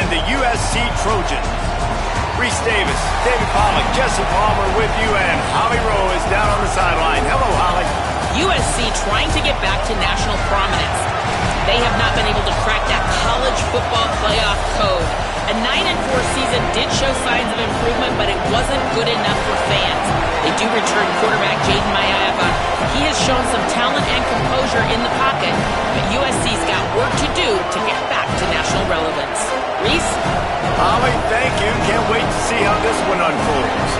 and the USC Trojans. Reese Davis, David Pollack, Jesse Palmer with you, and Holly Rowe is down on the sideline. Hello, Holly. USC trying to get back to national prominence. They have not been able to crack that college football playoff code. A 9-4 season did show signs of improvement, but it wasn't good enough for fans. They do return quarterback Jaden Mayaeva. He has shown some talent and composure in the pocket, but USC's got work to do to get back to national relevance. Reese? Holly, thank you. Can't wait to see how this one unfolds.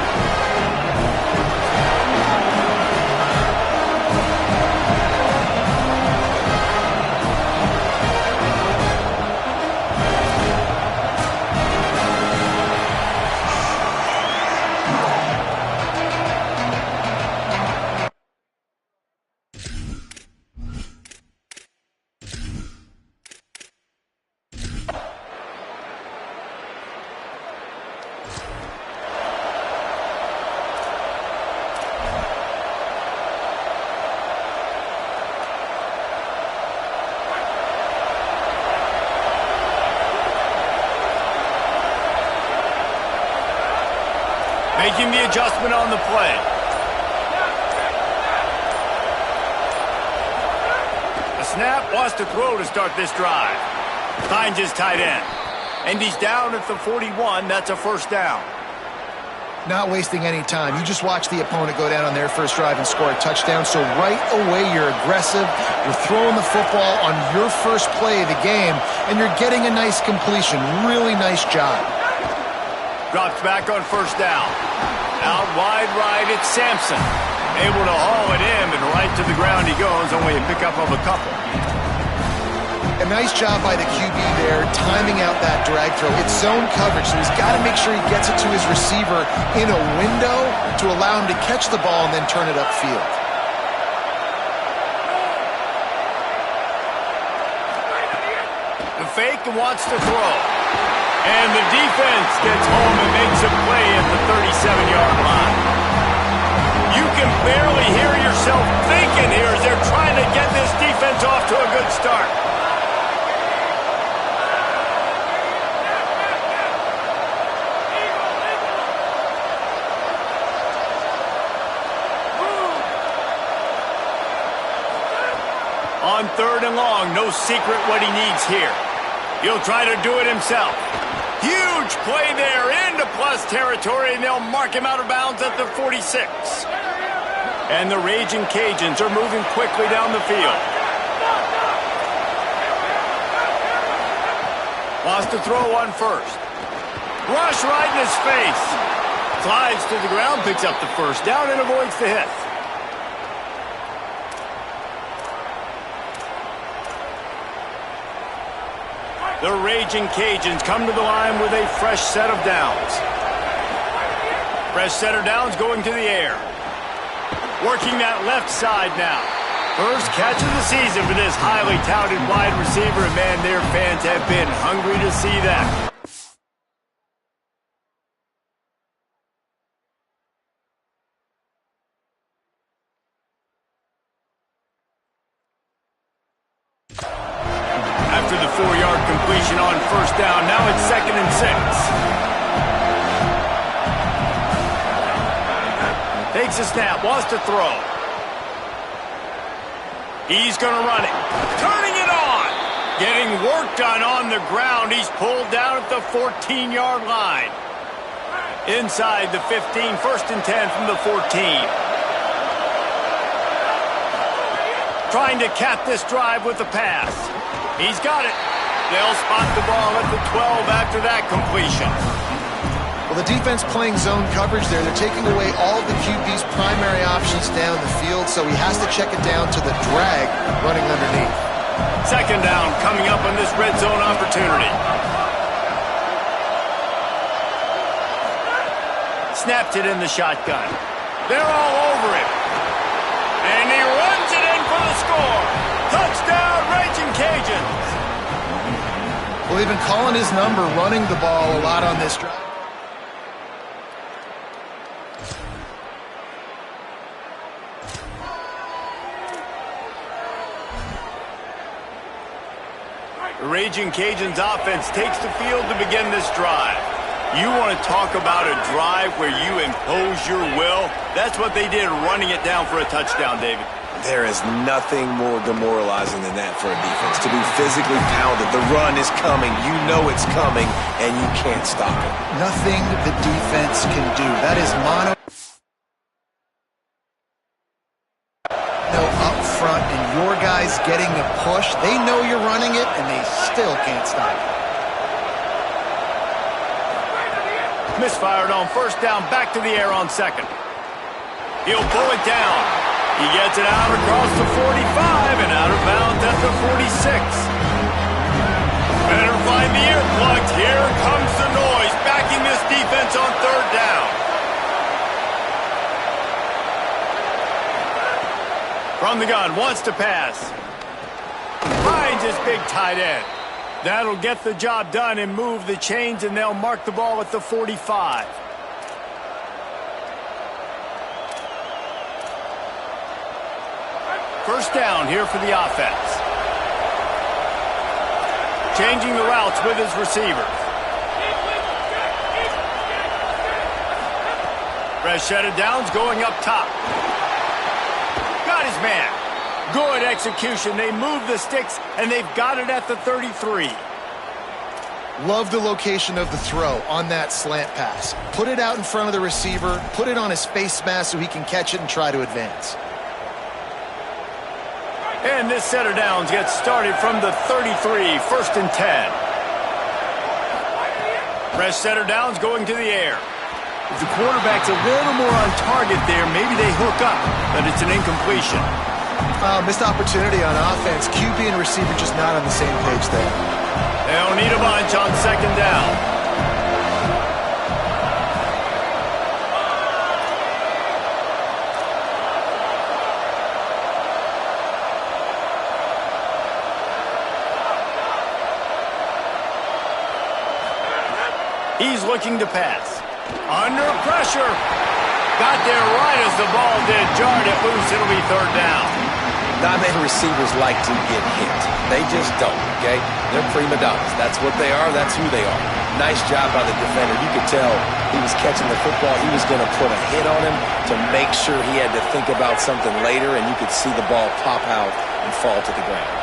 Making the adjustment on the play. A snap, wants to throw to start this drive. Finds his tight end. And he's down at the 41. That's a first down. Not wasting any time. You just watch the opponent go down on their first drive and score a touchdown. So right away, you're aggressive. You're throwing the football on your first play of the game, and you're getting a nice completion. Really nice job. Drops back on first down. Out wide right, it's Sampson. Able to haul it in, and right to the ground he goes, only a pickup of a couple. A nice job by the QB there, timing out that drag throw. It's zone coverage, so he's got to make sure he gets it to his receiver in a window to allow him to catch the ball and then turn it upfield. The fake wants to throw. And the defense gets home and makes a play at the 37-yard line. You can barely hear yourself thinking here as they're trying to get this defense off to a good start. On third and long, no secret what he needs here. He'll try to do it himself. Huge play there into plus territory, and they'll mark him out of bounds at the 46. And the Raging Cajuns are moving quickly down the field. Wants to throw on first. Rush right in his face. Slides to the ground, picks up the first down, and avoids the hit. The Raging Cajuns come to the line with a fresh set of downs. Fresh set of downs going to the air. Working that left side now. First catch of the season for this highly touted wide receiver. And man, their fans have been hungry to see that. After the 4-yard completion on first down, now it's 2nd and 6. Takes a snap, wants to throw. He's going to run it. Turning it on. Getting work done on the ground. He's pulled down at the 14-yard line. Inside the 15, 1st and 10 from the 14. Trying to cap this drive with the pass. He's got it. They'll spot the ball at the 12 after that completion. Well, the defense playing zone coverage there. They're taking away all of the QB's primary options down the field, so he has to check it down to the drag running underneath. 2nd down coming up on this red zone opportunity. Snapped it in the shotgun. They're all over him. And he runs it in for the score. Touchdown, Raging Cajuns. Well, they've been calling his number, running the ball a lot on this drive. Raging Cajuns offense takes the field to begin this drive. You want to talk about a drive where you impose your will? That's what they did, running it down for a touchdown, David. There is nothing more demoralizing than that for a defense, to be physically pounded. The run is coming. You know it's coming, and you can't stop it. Nothing the defense can do. That is mono up front, and your guys getting the push. They know you're running it, and they still can't stop it. Misfired on first down, back to the air on second. He'll pull it down. He gets it out across the 45 and out of bounds at the 46. Better find the earplugs. Here comes the noise, backing this defense on third down. From the gun, wants to pass. Finds his big tight end. That'll get the job done and move the chains, and they'll mark the ball at the 45. First down here for the offense. Changing the routes with his receivers. Fresh set of downs going up top. Got his man. Good execution. They move the sticks, and they've got it at the 33. Love the location of the throw on that slant pass. Put it out in front of the receiver, put it on his face mask so he can catch it and try to advance. And this set of downs gets started from the 33, first and 10. Fresh set of downs going to the air. If the quarterback's a little more on target there, maybe they hook up, but it's an incompletion. Missed opportunity on offense. QB and receiver just not on the same page there. They'll need a bunch on second down. He's looking to pass. Under pressure. Got there right as the ball did. Jarred it loose. It'll be third down. Not many receivers like to get hit. They just don't, okay? They're prima donnas. That's what they are. That's who they are. Nice job by the defender. You could tell he was catching the football. He was going to put a hit on him to make sure he had to think about something later, and you could see the ball pop out and fall to the ground.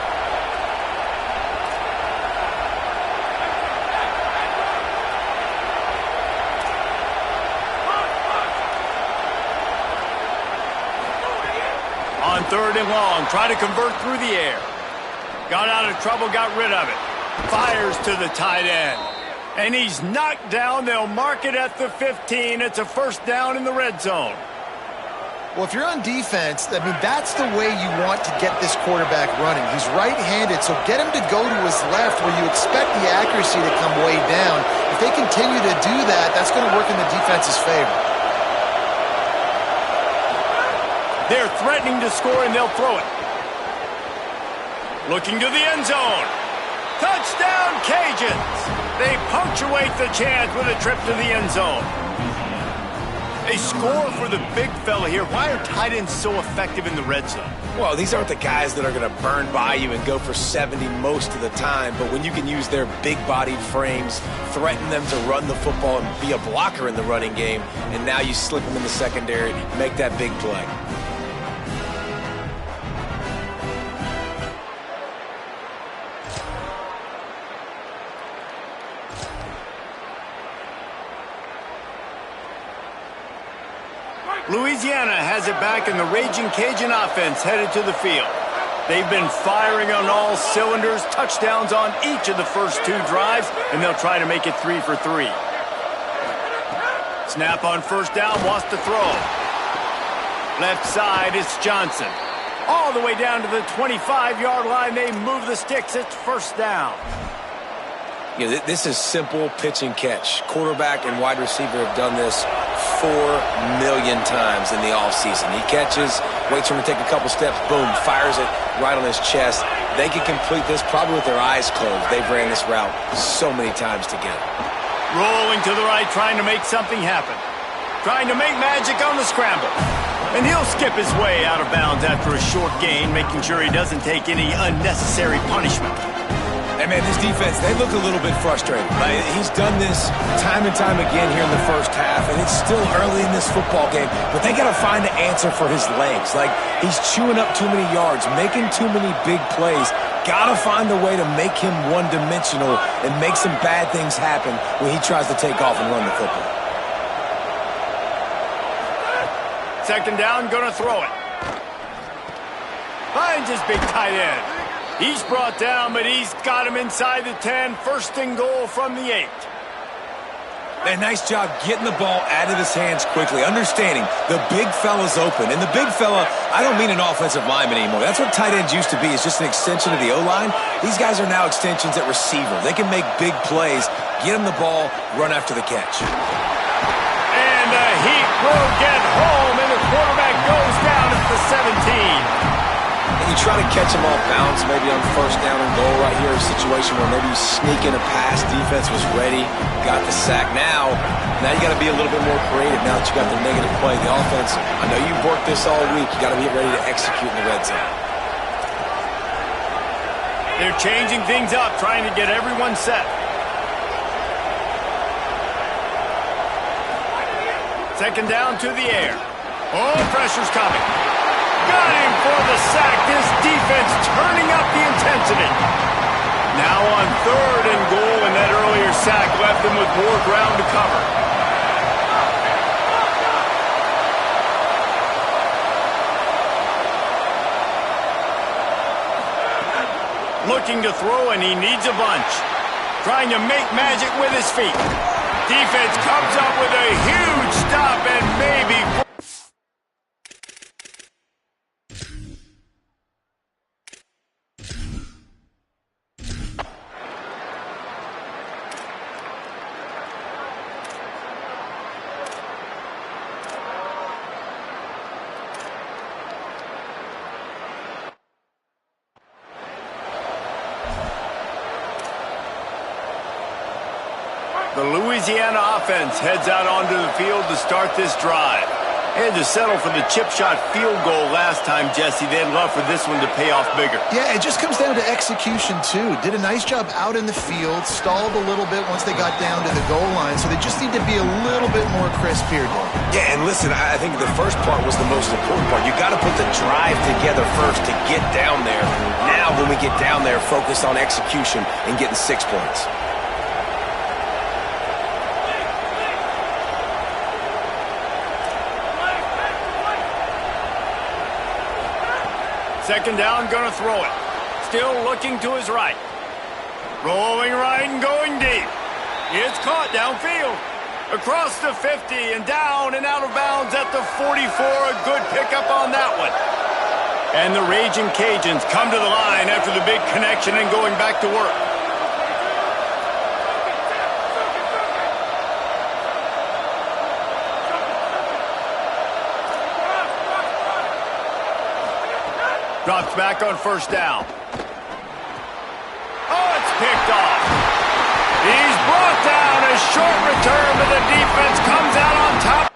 On third and long, try to convert through the air. Got out of trouble, got rid of it. Fires to the tight end. And he's knocked down. They'll mark it at the 15. It's a first down in the red zone. Well, if you're on defense, I mean, that's the way you want to get this quarterback running. He's right-handed, so get him to go to his left where you expect the accuracy to come way down. If they continue to do that, that's going to work in the defense's favor. They're threatening to score, and they'll throw it. Looking to the end zone. Touchdown, Cajuns! They punctuate the chance with a trip to the end zone. A score for the big fella here. Why are tight ends so effective in the red zone? Well, these aren't the guys that are going to burn by you and go for 70 most of the time, but when you can use their big-bodied frames, threaten them to run the football and be a blocker in the running game, and now you slip them in the secondary, make that big play. Louisiana has it back, and the Raging Cajun offense headed to the field. They've been firing on all cylinders, touchdowns on each of the first two drives, and they'll try to make it 3 for 3. Snap on first down, wants to throw. Left side, it's Johnson. All the way down to the 25-yard line, they move the sticks, it's first down. You know, this is simple pitch and catch. Quarterback and wide receiver have done this 4 million times in the offseason. He catches, waits for him to take a couple steps, boom, fires it right on his chest. They can complete this probably with their eyes closed. They've ran this route so many times together. Rolling to the right, trying to make something happen. Trying to make magic on the scramble. And he'll skip his way out of bounds after a short gain, making sure he doesn't take any unnecessary punishment. And, man, this defense, they look a little bit frustrated. Like, he's done this time and time again here in the first half, and it's still early in this football game, but they got to find an answer for his legs. Like, he's chewing up too many yards, making too many big plays. Got to find a way to make him one-dimensional and make some bad things happen when he tries to take off and run the football. Second down, gonna throw it. Finds his big tight end. He's brought down, but he's got him inside the 10. First and goal from the 8. Man, nice job getting the ball out of his hands quickly, understanding the big fella's open. And the big fella, I don't mean an offensive lineman anymore. That's what tight ends used to be, is just an extension of the O-line. These guys are now extensions at receiver. They can make big plays, get him the ball, run after the catch. And the heat will get home, and the quarterback goes down at the 17. And you try to catch him off balance, maybe on first down and goal right here, a situation where maybe you sneak in a pass, defense was ready, got the sack. Now you got to be a little bit more creative now that you got the negative play. The offense, I know you've worked this all week, you got to be ready to execute in the red zone. They're changing things up, trying to get everyone set. Second down to the air. Oh, pressure's coming. Got him for the sack. This defense turning up the intensity. Now on third and goal, and that earlier sack left them with more ground to cover. Looking to throw, and he needs a bunch. Trying to make magic with his feet. Defense comes up with a huge stop and maybe... The Louisiana offense heads out onto the field to start this drive. They had to settle for the chip shot field goal last time, Jesse. They'd love for this one to pay off bigger. Yeah, it just comes down to execution, too. Did a nice job out in the field, stalled a little bit once they got down to the goal line, so they just need to be a little bit more crisp here, Dave. Yeah, and listen, I think the first part was the most important part. You got to put the drive together first to get down there. Now, when we get down there, focus on execution and getting 6 points. Second down, gonna throw it. Still looking to his right. Rolling right and going deep. It's caught downfield. Across the 50 and down and out of bounds at the 44. A good pickup on that one. And the Raging Cajuns come to the line after the big connection and going back to work. Drops back on first down. Oh, it's picked off. He's brought down. A short return, but the defense comes out on top.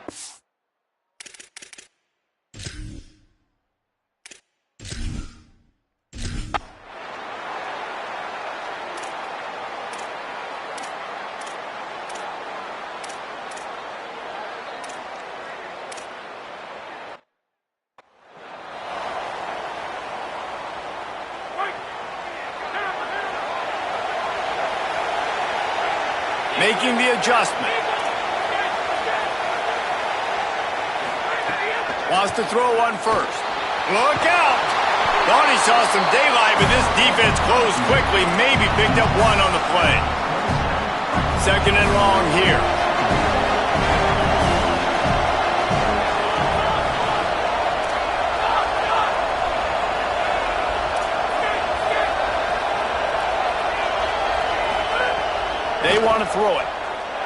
Making the adjustment. Wants to throw one first. Look out! Thought he saw some daylight, but this defense closed quickly. Maybe picked up one on the play. Second and long here. They want to throw it.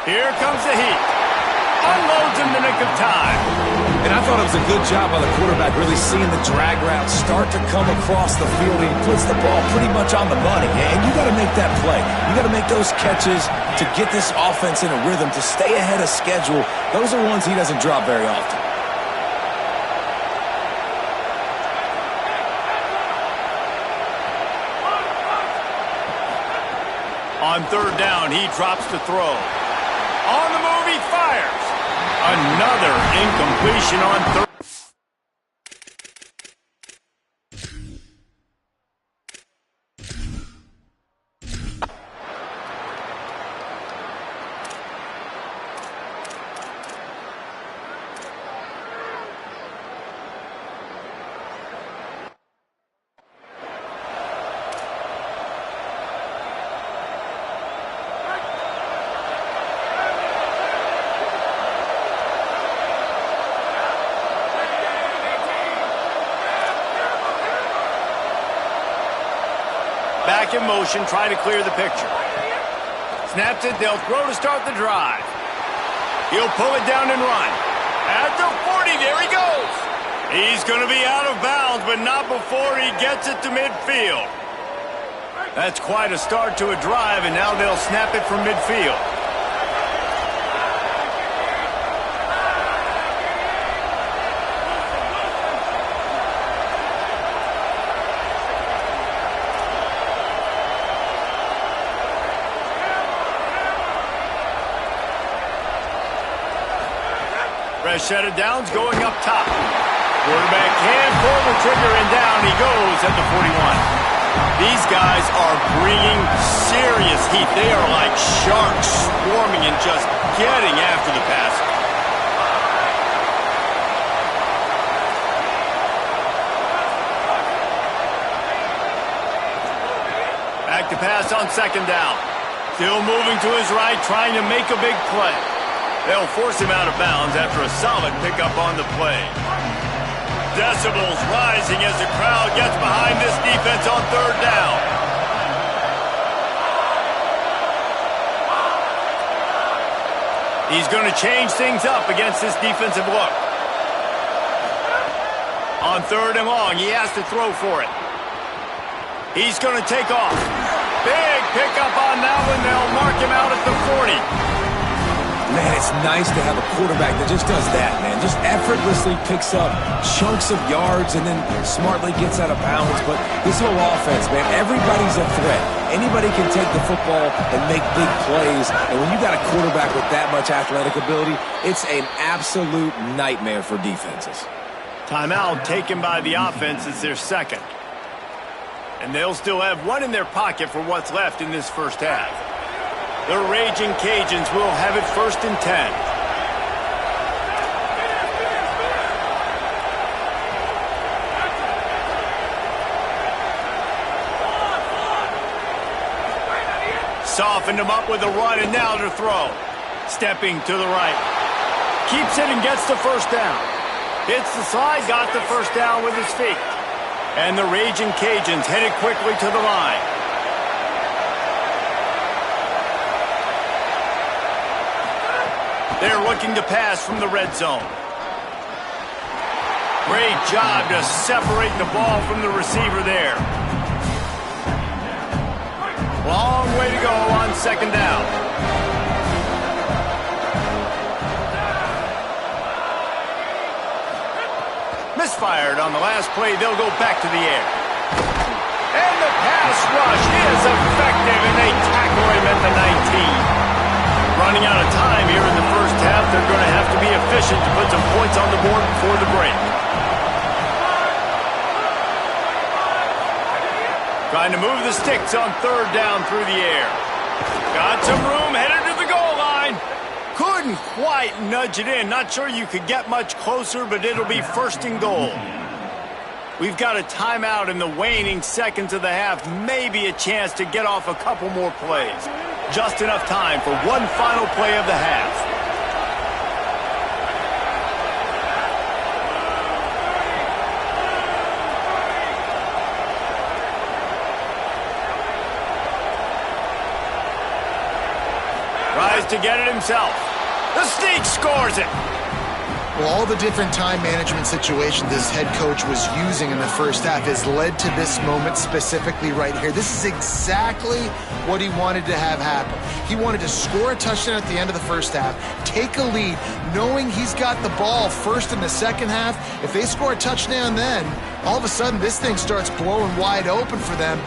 Here comes the heat. Unloads in the nick of time. And I thought it was a good job by the quarterback, really seeing the drag route start to come across the field. He puts the ball pretty much on the money. And you got to make that play. You got to make those catches to get this offense in a rhythm, to stay ahead of schedule. Those are ones he doesn't drop very often. On third down, he drops to throw. On the move, he fires. Another incompletion on third. Back in motion, trying to clear the picture. Snaps it, they'll throw to start the drive. He'll pull it down and run. At the 40, there he goes. He's going to be out of bounds, but not before he gets it to midfield. That's quite a start to a drive, and now they'll snap it from midfield. Fresh set of downs going up top. Quarterback can pull the trigger and down he goes at the 41. These guys are bringing serious heat. They are like sharks swarming and just getting after the passer. Back to pass on second down. Still moving to his right, trying to make a big play. They'll force him out of bounds after a solid pickup on the play. Decibels rising as the crowd gets behind this defense on third down. He's going to change things up against this defensive look. On third and long, he has to throw for it. He's going to take off. Big pickup on that one. They'll mark him out at the 40. Man, it's nice to have a quarterback that just does that, man. Just effortlessly picks up chunks of yards and then smartly gets out of bounds. But this whole offense, man, everybody's a threat. Anybody can take the football and make big plays. And when you got a quarterback with that much athletic ability, it's an absolute nightmare for defenses. Timeout taken by the offense is their second. And they'll still have one in their pocket for what's left in this first half. The Raging Cajuns will have it 1st and 10. Softened him up with a run and now to throw. Stepping to the right. Keeps it and gets the first down. Hits the slide, got the first down with his feet. And the Raging Cajuns headed quickly to the line. They're looking to pass from the red zone. Great job to separate the ball from the receiver there. Long way to go on second down. Misfired on the last play. They'll go back to the air. And the pass rush is effective, and they tackle him at the 19. Running out of time here in the first half. They're going to have to be efficient to put some points on the board before the break. Trying to move the sticks on third down through the air. Got some room, headed to the goal line. Couldn't quite nudge it in. Not sure you could get much closer, but it'll be 1st and goal. We've got a timeout in the waning seconds of the half. Maybe a chance to get off a couple more plays. Just enough time for one final play of the half. Tries to get it himself. The sneak scores it. Well, all the different time management situations this head coach was using in the first half has led to this moment specifically right here. This is exactly what he wanted to have happen. He wanted to score a touchdown at the end of the first half, take a lead, knowing he's got the ball first in the second half. If they score a touchdown then, all of a sudden this thing starts blowing wide open for them.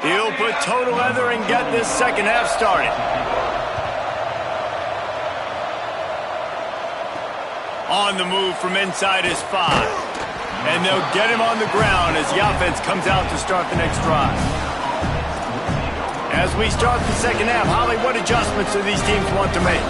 He'll put toe to leather and get this second half started. On the move from inside his 5. And they'll get him on the ground as the offense comes out to start the next drive. As we start the second half, Holly, what adjustments do these teams want to make?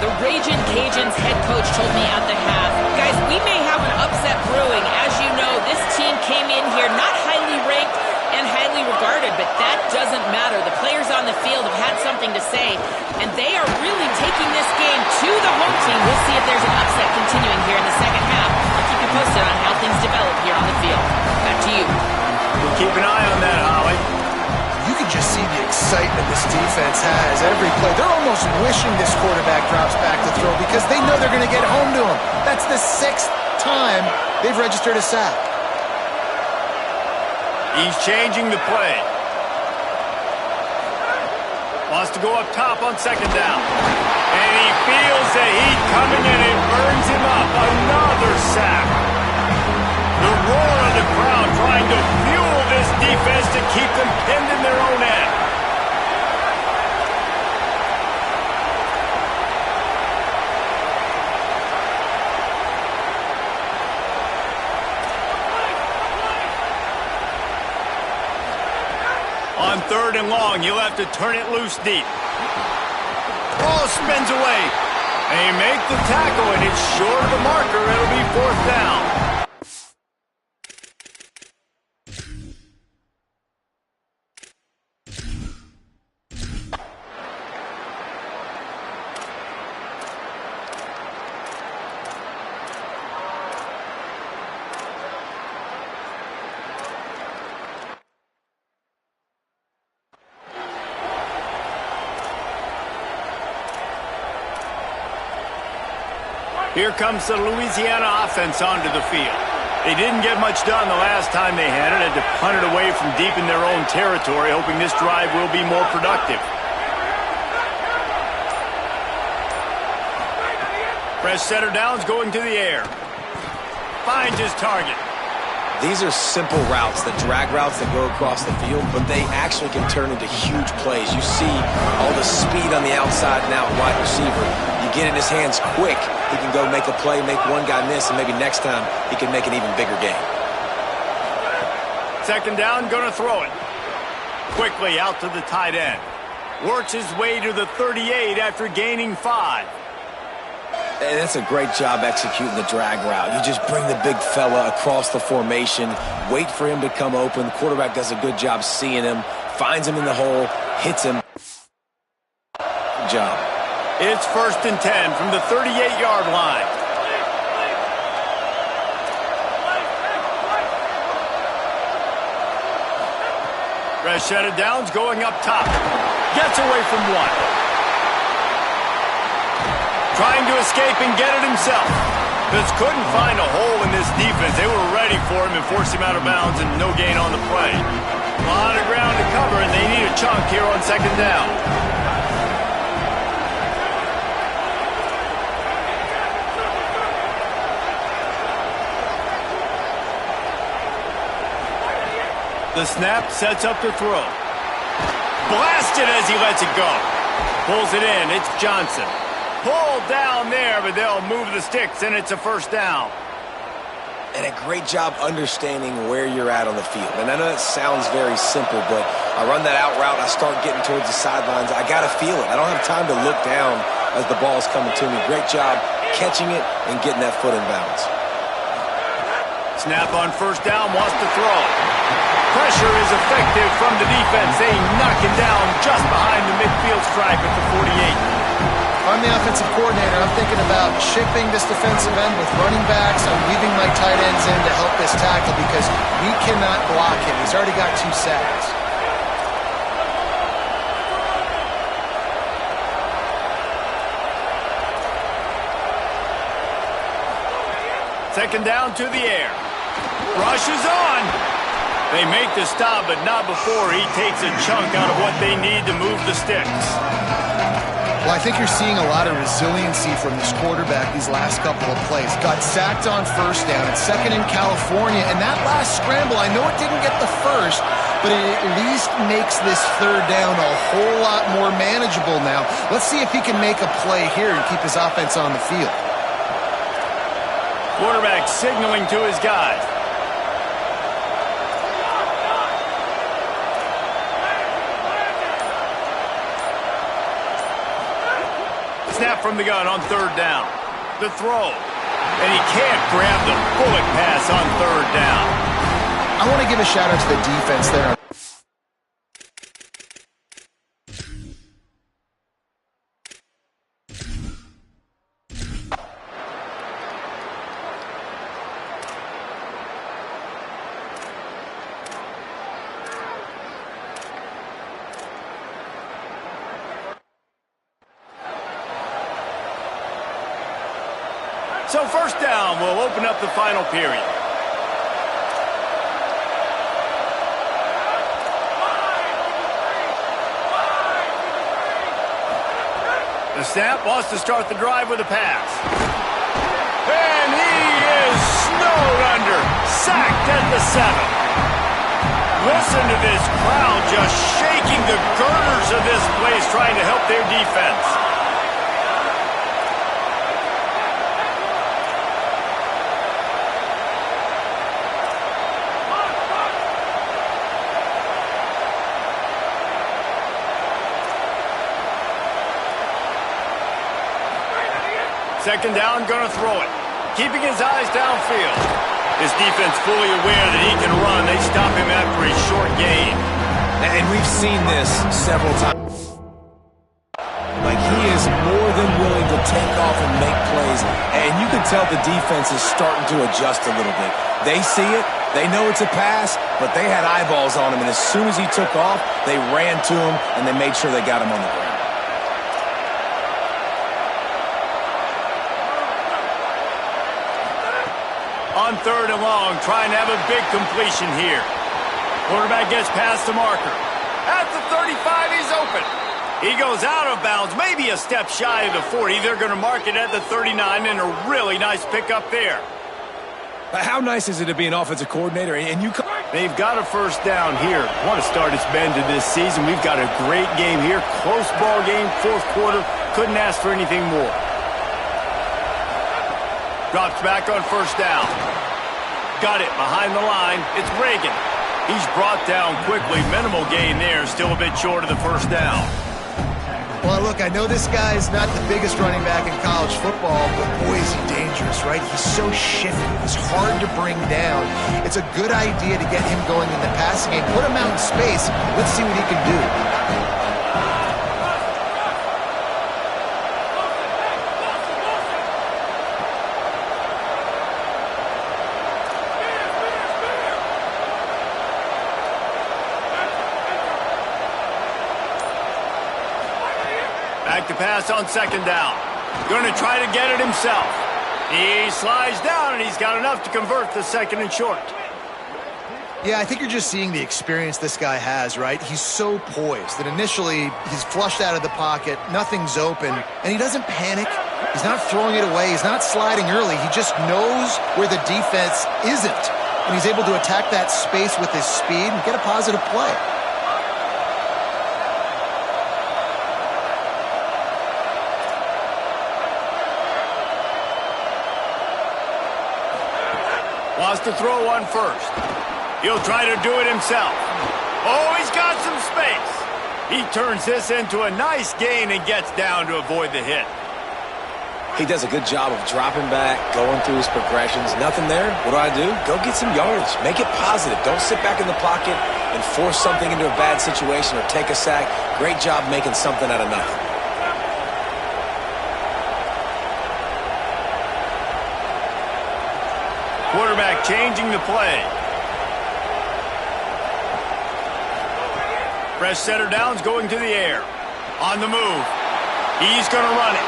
The Ragin' Cajuns head coach told me at the half, guys, we may have an upset brewing. As you know, this team came in here not highly ranked and highly regarded, but that doesn't matter. The players on the field have had something to say, and they are really taking this game to the home team. We'll see if there's an upset continuing here in the second half. I'll keep you posted on how things develop here on the field. Back to you. We'll keep an eye on that, Holly. You can just see the excitement this defense has every play. They're almost wishing this quarterback drops back to throw because they know they're going to get home to him. That's the 6th time they've registered a sack. He's changing the play. Wants to go up top on second down. And he feels the heat coming and it burns him up. Another sack. The roar of the crowd trying to fuel this defense to keep them pinned in their own end. On 3rd and long, you'll have to turn it loose deep. Ball spins away. They make the tackle, and it's short of the marker. It'll be 4th down. Here comes the Louisiana offense onto the field. They didn't get much done the last time they had it. Had to punt it away from deep in their own territory, hoping this drive will be more productive. Press setter downs going to the air. Finds his target. These are simple routes, the drag routes that go across the field, but they actually can turn into huge plays. You see all the speed on the outside and out wide receiver. You get in his hands quick, he can go make a play, make one guy miss, and maybe next time he can make an even bigger game. Second down, going to throw it. Quickly out to the tight end. Works his way to the 38 after gaining 5. And that's a great job executing the drag route. You just bring the big fella across the formation, wait for him to come open. The quarterback does a good job seeing him, finds him in the hole, hits him. Good job. It's 1st and 10 from the 38-yard line. Press shut it downs going up top. Gets away from 1. Trying to escape and get it himself. Just couldn't find a hole in this defense. They were ready for him and forced him out of bounds and no gain on the play. A lot of ground to cover and they need a chunk here on second down. The snap sets up the throw. Blasted as he lets it go. Pulls it in. It's Johnson. Pulled down there, but they'll move the sticks, and it's a 1st down. And a great job understanding where you're at on the field. And I know that sounds very simple, but I run that out route, I start getting towards the sidelines. I got to feel it. I don't have time to look down as the ball's coming to me. Great job catching it and getting that foot in bounds. Snap on 1st down, wants to throw. Pressure is effective from the defense. They knock him down just behind the midfield stripe at the 48. I'm the offensive coordinator. I'm thinking about shipping this defensive end with running backs. I'm leaving my tight ends in to help this tackle because we cannot block him. He's already got 2 sacks. Second down to the air. Rush is on. They make the stop, but not before he takes a chunk out of what they need to move the sticks. Well, I think you're seeing a lot of resiliency from this quarterback these last couple of plays. Got sacked on first down. It's second in California. And that last scramble, I know it didn't get the first, but it at least makes this third down a whole lot more manageable now. Let's see if he can make a play here and keep his offense on the field. Quarterback signaling to his guys. Snap from the gun on third down. The throw. And he can't grab the bullet pass on third down. I want to give a shout out to the defense there. So first down will open up the final period. The snap wants to start the drive with a pass. And he is snowed under. Sacked at the 7. Listen to this crowd just shaking the girders of this place trying to help their defense. Second down, gonna throw it. Keeping his eyes downfield. His defense fully aware that he can run. They stop him after a short gain. And we've seen this several times. Like, he is more than willing to take off and make plays. And you can tell the defense is starting to adjust a little bit. They see it. They know it's a pass, but they had eyeballs on him. And as soon as he took off, they ran to him, and they made sure they got him on the ground. On third and long, trying to have a big completion here. Quarterback gets past the marker. At the 35, he's open. He goes out of bounds, maybe a step shy of the 40. They're going to mark it at the 39, and a really nice pickup there. How nice is it to be an offensive coordinator? And they've got a first down here. Want to start its bend to this season. We've got a great game here. Close ball game, fourth quarter. Couldn't ask for anything more. Drops back on first down. Got it behind the line. It's Reagan. He's brought down quickly. Minimal gain there. Still a bit short of the first down. Well, look, I know this guy's not the biggest running back in college football, but boy, is he dangerous, right? He's so shifty. He's hard to bring down. It's a good idea to get him going in the passing game. Put him out in space. Let's see what he can do. Back to pass on second down. Going to try to get it himself. He slides down, and he's got enough to convert the second and short. Yeah, I think you're just seeing the experience this guy has, right? He's so poised that initially he's flushed out of the pocket, nothing's open, and he doesn't panic. He's not throwing it away. He's not sliding early. He just knows where the defense isn't, and he's able to attack that space with his speed and get a positive play. Wants to throw one first. He'll try to do it himself. Oh, he's got some space. He turns this into a nice gain and gets down to avoid the hit. He does a good job of dropping back, going through his progressions. Nothing there. What do? Go get some yardage. Make it positive. Don't sit back in the pocket and force something into a bad situation or take a sack. Great job making something out of nothing. Quarterback changing the play. Fresh setter downs going to the air. On the move. He's going to run it.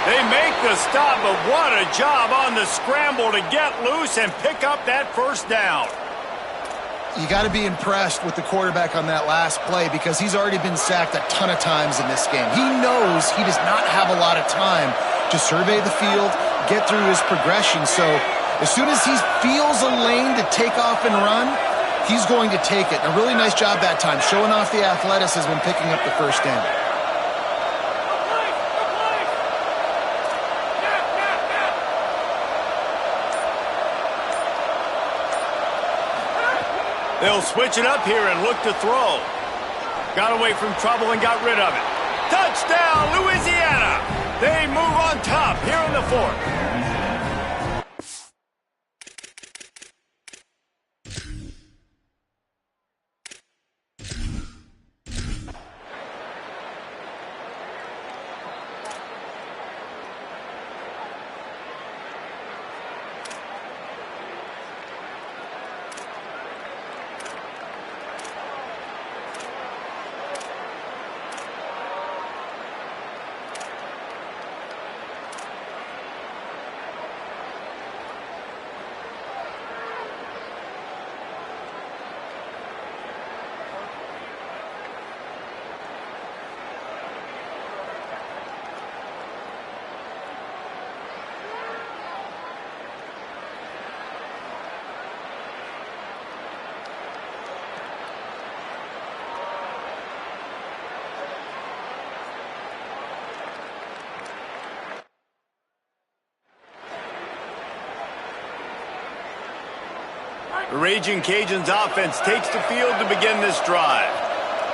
They make the stop, but what a job on the scramble to get loose and pick up that first down. You got to be impressed with the quarterback on that last play because he's already been sacked a ton of times in this game. He knows he does not have a lot of time to survey the field, get through his progression. So as soon as he feels a lane to take off and run, he's going to take it. And a really nice job that time, showing off the athleticism and picking up the first down. They'll switch it up here and look to throw. Got away from trouble and got rid of it. Touchdown, Louisiana! They move on top here in the fourth. The Raging Cajuns offense takes the field to begin this drive.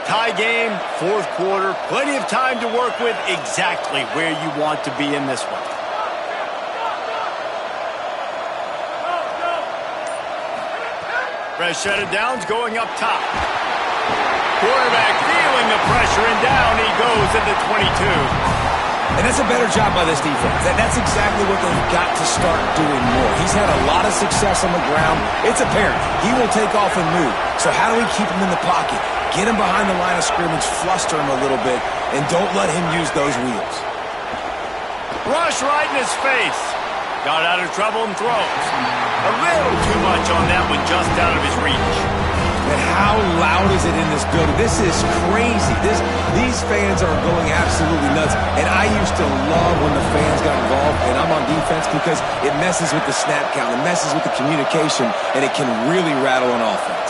Tie game, fourth quarter, plenty of time to work with, exactly where you want to be in this one. Fresh set of downs going up top. Quarterback feeling the pressure, and down he goes at the 22. And that's a better job by this defense. That's exactly what they've got to start doing more. He's had a lot of success on the ground. It's apparent. He will take off and move. So how do we keep him in the pocket? Get him behind the line of scrimmage, fluster him a little bit, and don't let him use those wheels. Rush right in his face. Got out of trouble and throws. A little too much on that one, just out of his reach. And how loud is it in this building? This is crazy. These fans are going absolutely nuts. And I used to love when the fans got involved, and I'm on defense, because it messes with the snap count, it messes with the communication, and it can really rattle an offense.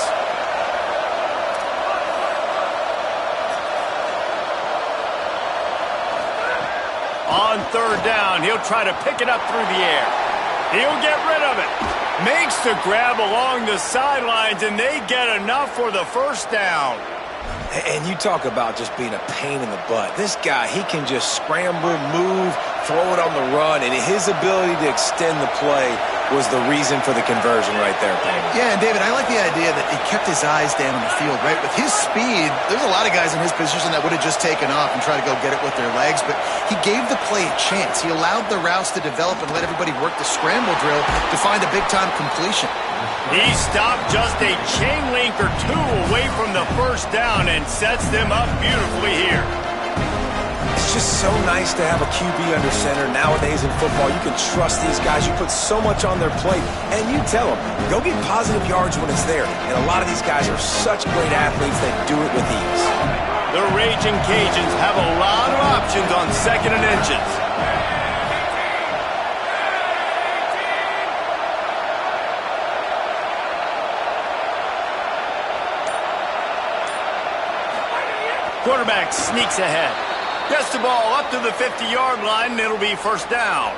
On third down, he'll try to pick it up through the air. He'll get rid of it. Makes the grab along the sidelines, and they get enough for the first down. And you talk about just being a pain in the butt. This guy, he can just scramble, move, throw it on the run, and his ability to extend the play was the reason for the conversion right there, Payne. Yeah, and David, I like the idea that he kept his eyes down on the field, right? With his speed, there's a lot of guys in his position that would have just taken off and tried to go get it with their legs, but he gave the play a chance. He allowed the routes to develop and let everybody work the scramble drill to find a big-time completion. He stopped just a chain link or two away from the first down and sets them up beautifully here. It's just so nice to have a QB under center. Nowadays in football, you can trust these guys. You put so much on their plate, and you tell them, go get positive yards when it's there. And a lot of these guys are such great athletes that do it with ease. The Raging Cajuns have a lot of options on second and inches. Quarterback sneaks ahead. Gets the ball up to the 50-yard line, and it'll be first down.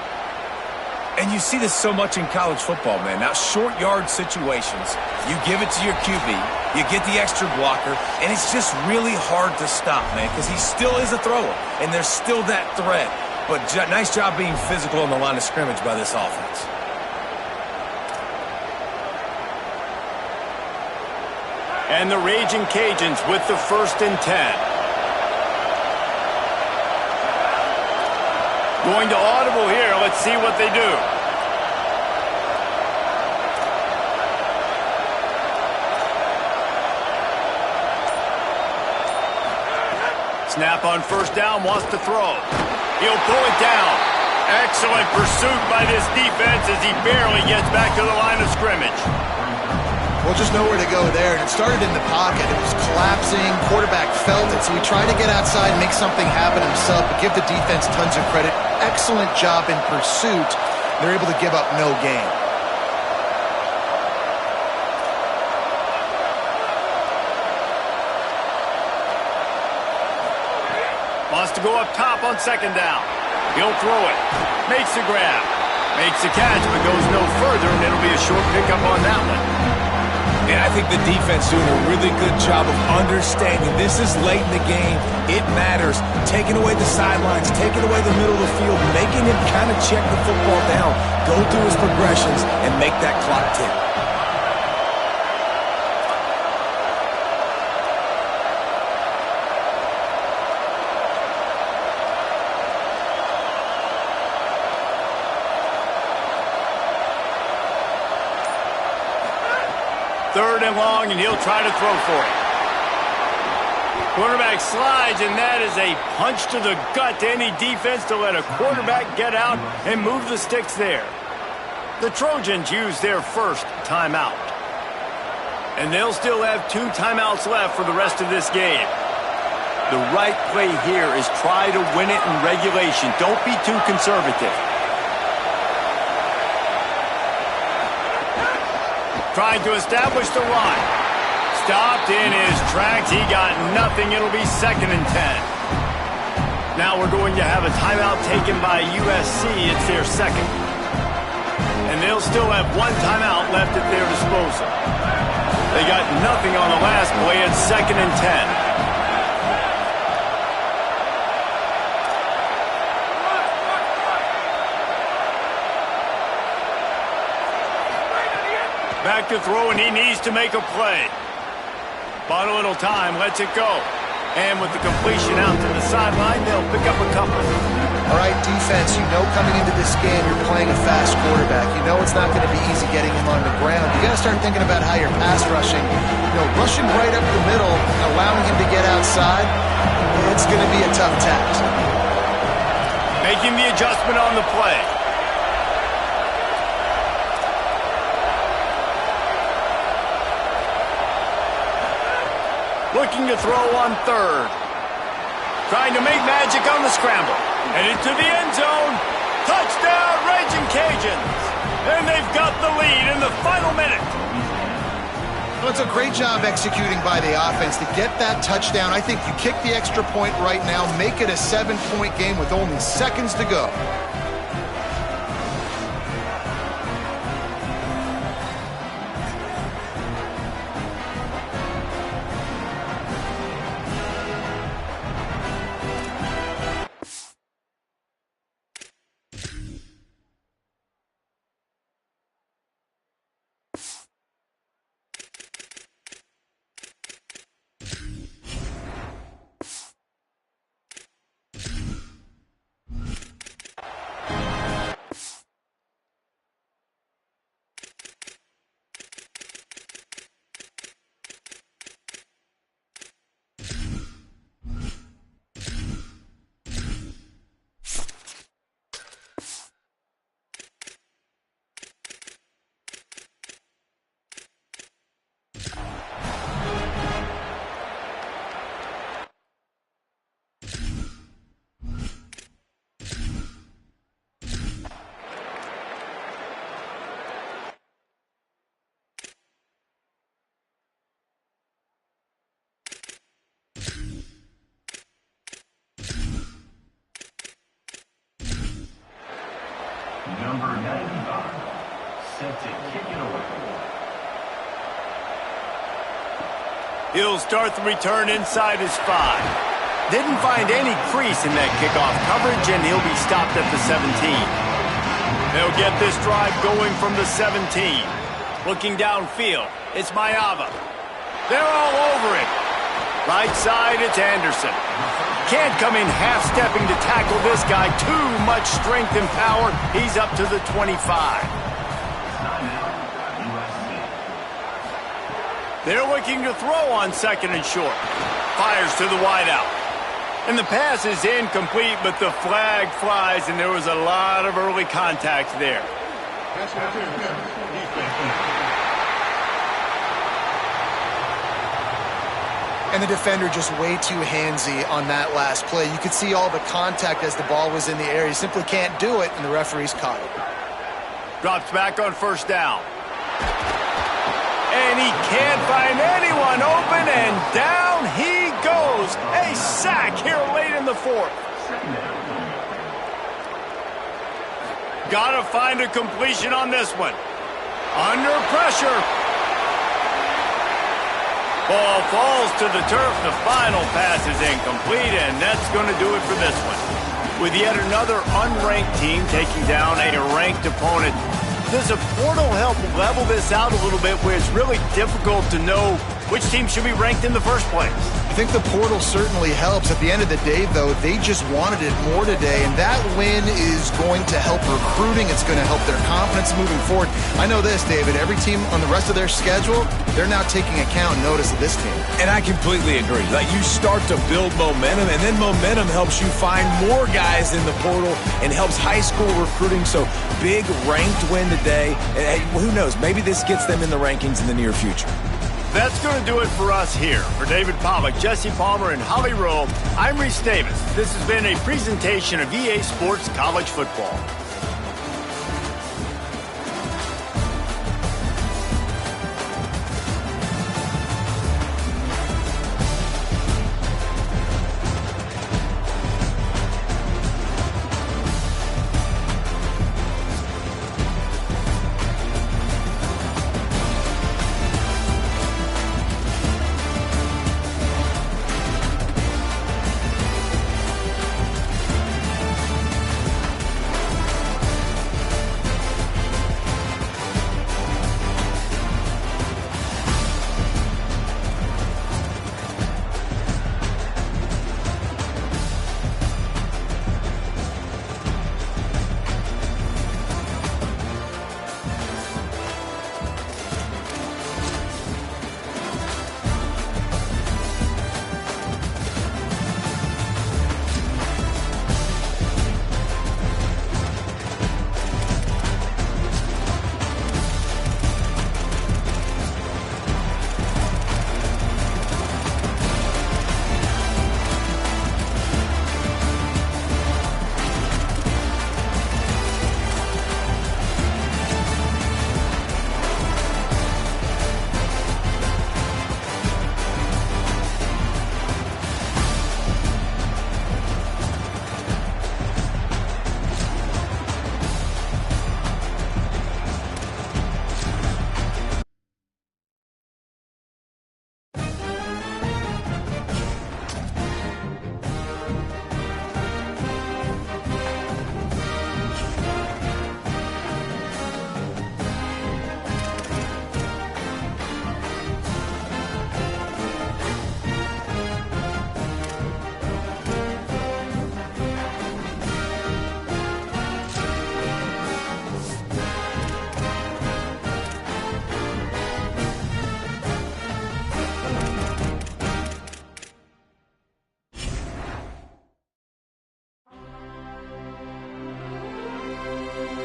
And you see this so much in college football, man. Now, short yard situations, you give it to your QB, you get the extra blocker, and it's just really hard to stop, man, because he still is a thrower, and there's still that threat. But nice job being physical on the line of scrimmage by this offense. And the Raging Cajuns with the 1st and 10. Going to audible here. Let's see what they do. Snap on first down, wants to throw. He'll pull it down. Excellent pursuit by this defense as he barely gets back to the line of scrimmage. Well, just nowhere to go there, and it started in the pocket. It was collapsing. Quarterback felt it, so he tried to get outside, make something happen himself, but give the defense tons of credit. Excellent job in pursuit. They're able to give up no gain. Wants to go up top on second down. He'll throw it. Makes the grab. Makes the catch, but goes no further, and it'll be a short pickup on that one. And I think the defense doing a really good job of understanding this is late in the game. It matters. Taking away the sidelines, taking away the middle of the field, making him kind of check the football down, go through his progressions, and make that clock tick. Third and long, and he'll try to throw for it. Quarterback slides, and that is a punch to the gut to any defense to let a quarterback get out and move the sticks there. The Trojans use their first timeout. And they'll still have 2 timeouts left for the rest of this game. The right play here is try to win it in regulation. Don't be too conservative. Trying to establish the run. Stopped in his tracks. He got nothing. It'll be 2nd and 10. Now we're going to have a timeout taken by USC. It's their second. And they'll still have 1 timeout left at their disposal. They got nothing on the last play. It's 2nd and 10. Back to throw, and he needs to make a play. Bought a little time, lets it go. And with the completion out to the sideline, they'll pick up a couple. All right, defense, you know coming into this game you're playing a fast quarterback. You know it's not going to be easy getting him on the ground. You got to start thinking about how you're pass rushing. Rushing right up the middle and allowing him to get outside, it's going to be a tough task. Making the adjustment on the play. Looking to throw on third. Trying to make magic on the scramble. And into the end zone. Touchdown, Raging Cajuns. And they've got the lead in the final minute. Well, it's a great job executing by the offense to get that touchdown. I think you kick the extra point right now, make it a 7-point game with only seconds to go. Number 95, set to kick it away. He'll start the return inside his 5. Didn't find any crease in that kickoff coverage, and he'll be stopped at the 17. They'll get this drive going from the 17. Looking downfield, it's Mayava. They're all over it. Right side, it's Anderson. Can't come in half-stepping to tackle this guy. Too much strength and power. He's up to the 25. They're looking to throw on second and short. Fires to the wideout. And the pass is incomplete, but the flag flies, and there was a lot of early contact there. And the defender just way too handsy on that last play. You could see all the contact as the ball was in the air. He simply can't do it, and the referee's caught it. Drops back on first down. And he can't find anyone open, and down he goes. A sack here late in the fourth. Gotta find a completion on this one. Under pressure. Ball falls to the turf. The final pass is incomplete, and that's going to do it for this one. With yet another unranked team taking down a ranked opponent, does a portal help level this out a little bit where it's really difficult to know which team should be ranked in the first place? I think the portal certainly helps. At the end of the day, though, they just wanted it more today, and that win is going to help recruiting. It's going to help their confidence moving forward. I know this, David, every team on the rest of their schedule, they're now taking account and notice of this team. And I completely agree. Like, you start to build momentum, and then momentum helps you find more guys in the portal and helps high school recruiting. So, big ranked win today. And who knows, maybe this gets them in the rankings in the near future. That's going to do it for us here. For David Pollack, Jesse Palmer, and Holly Rowe, I'm Reese Davis. This has been a presentation of EA Sports College Football.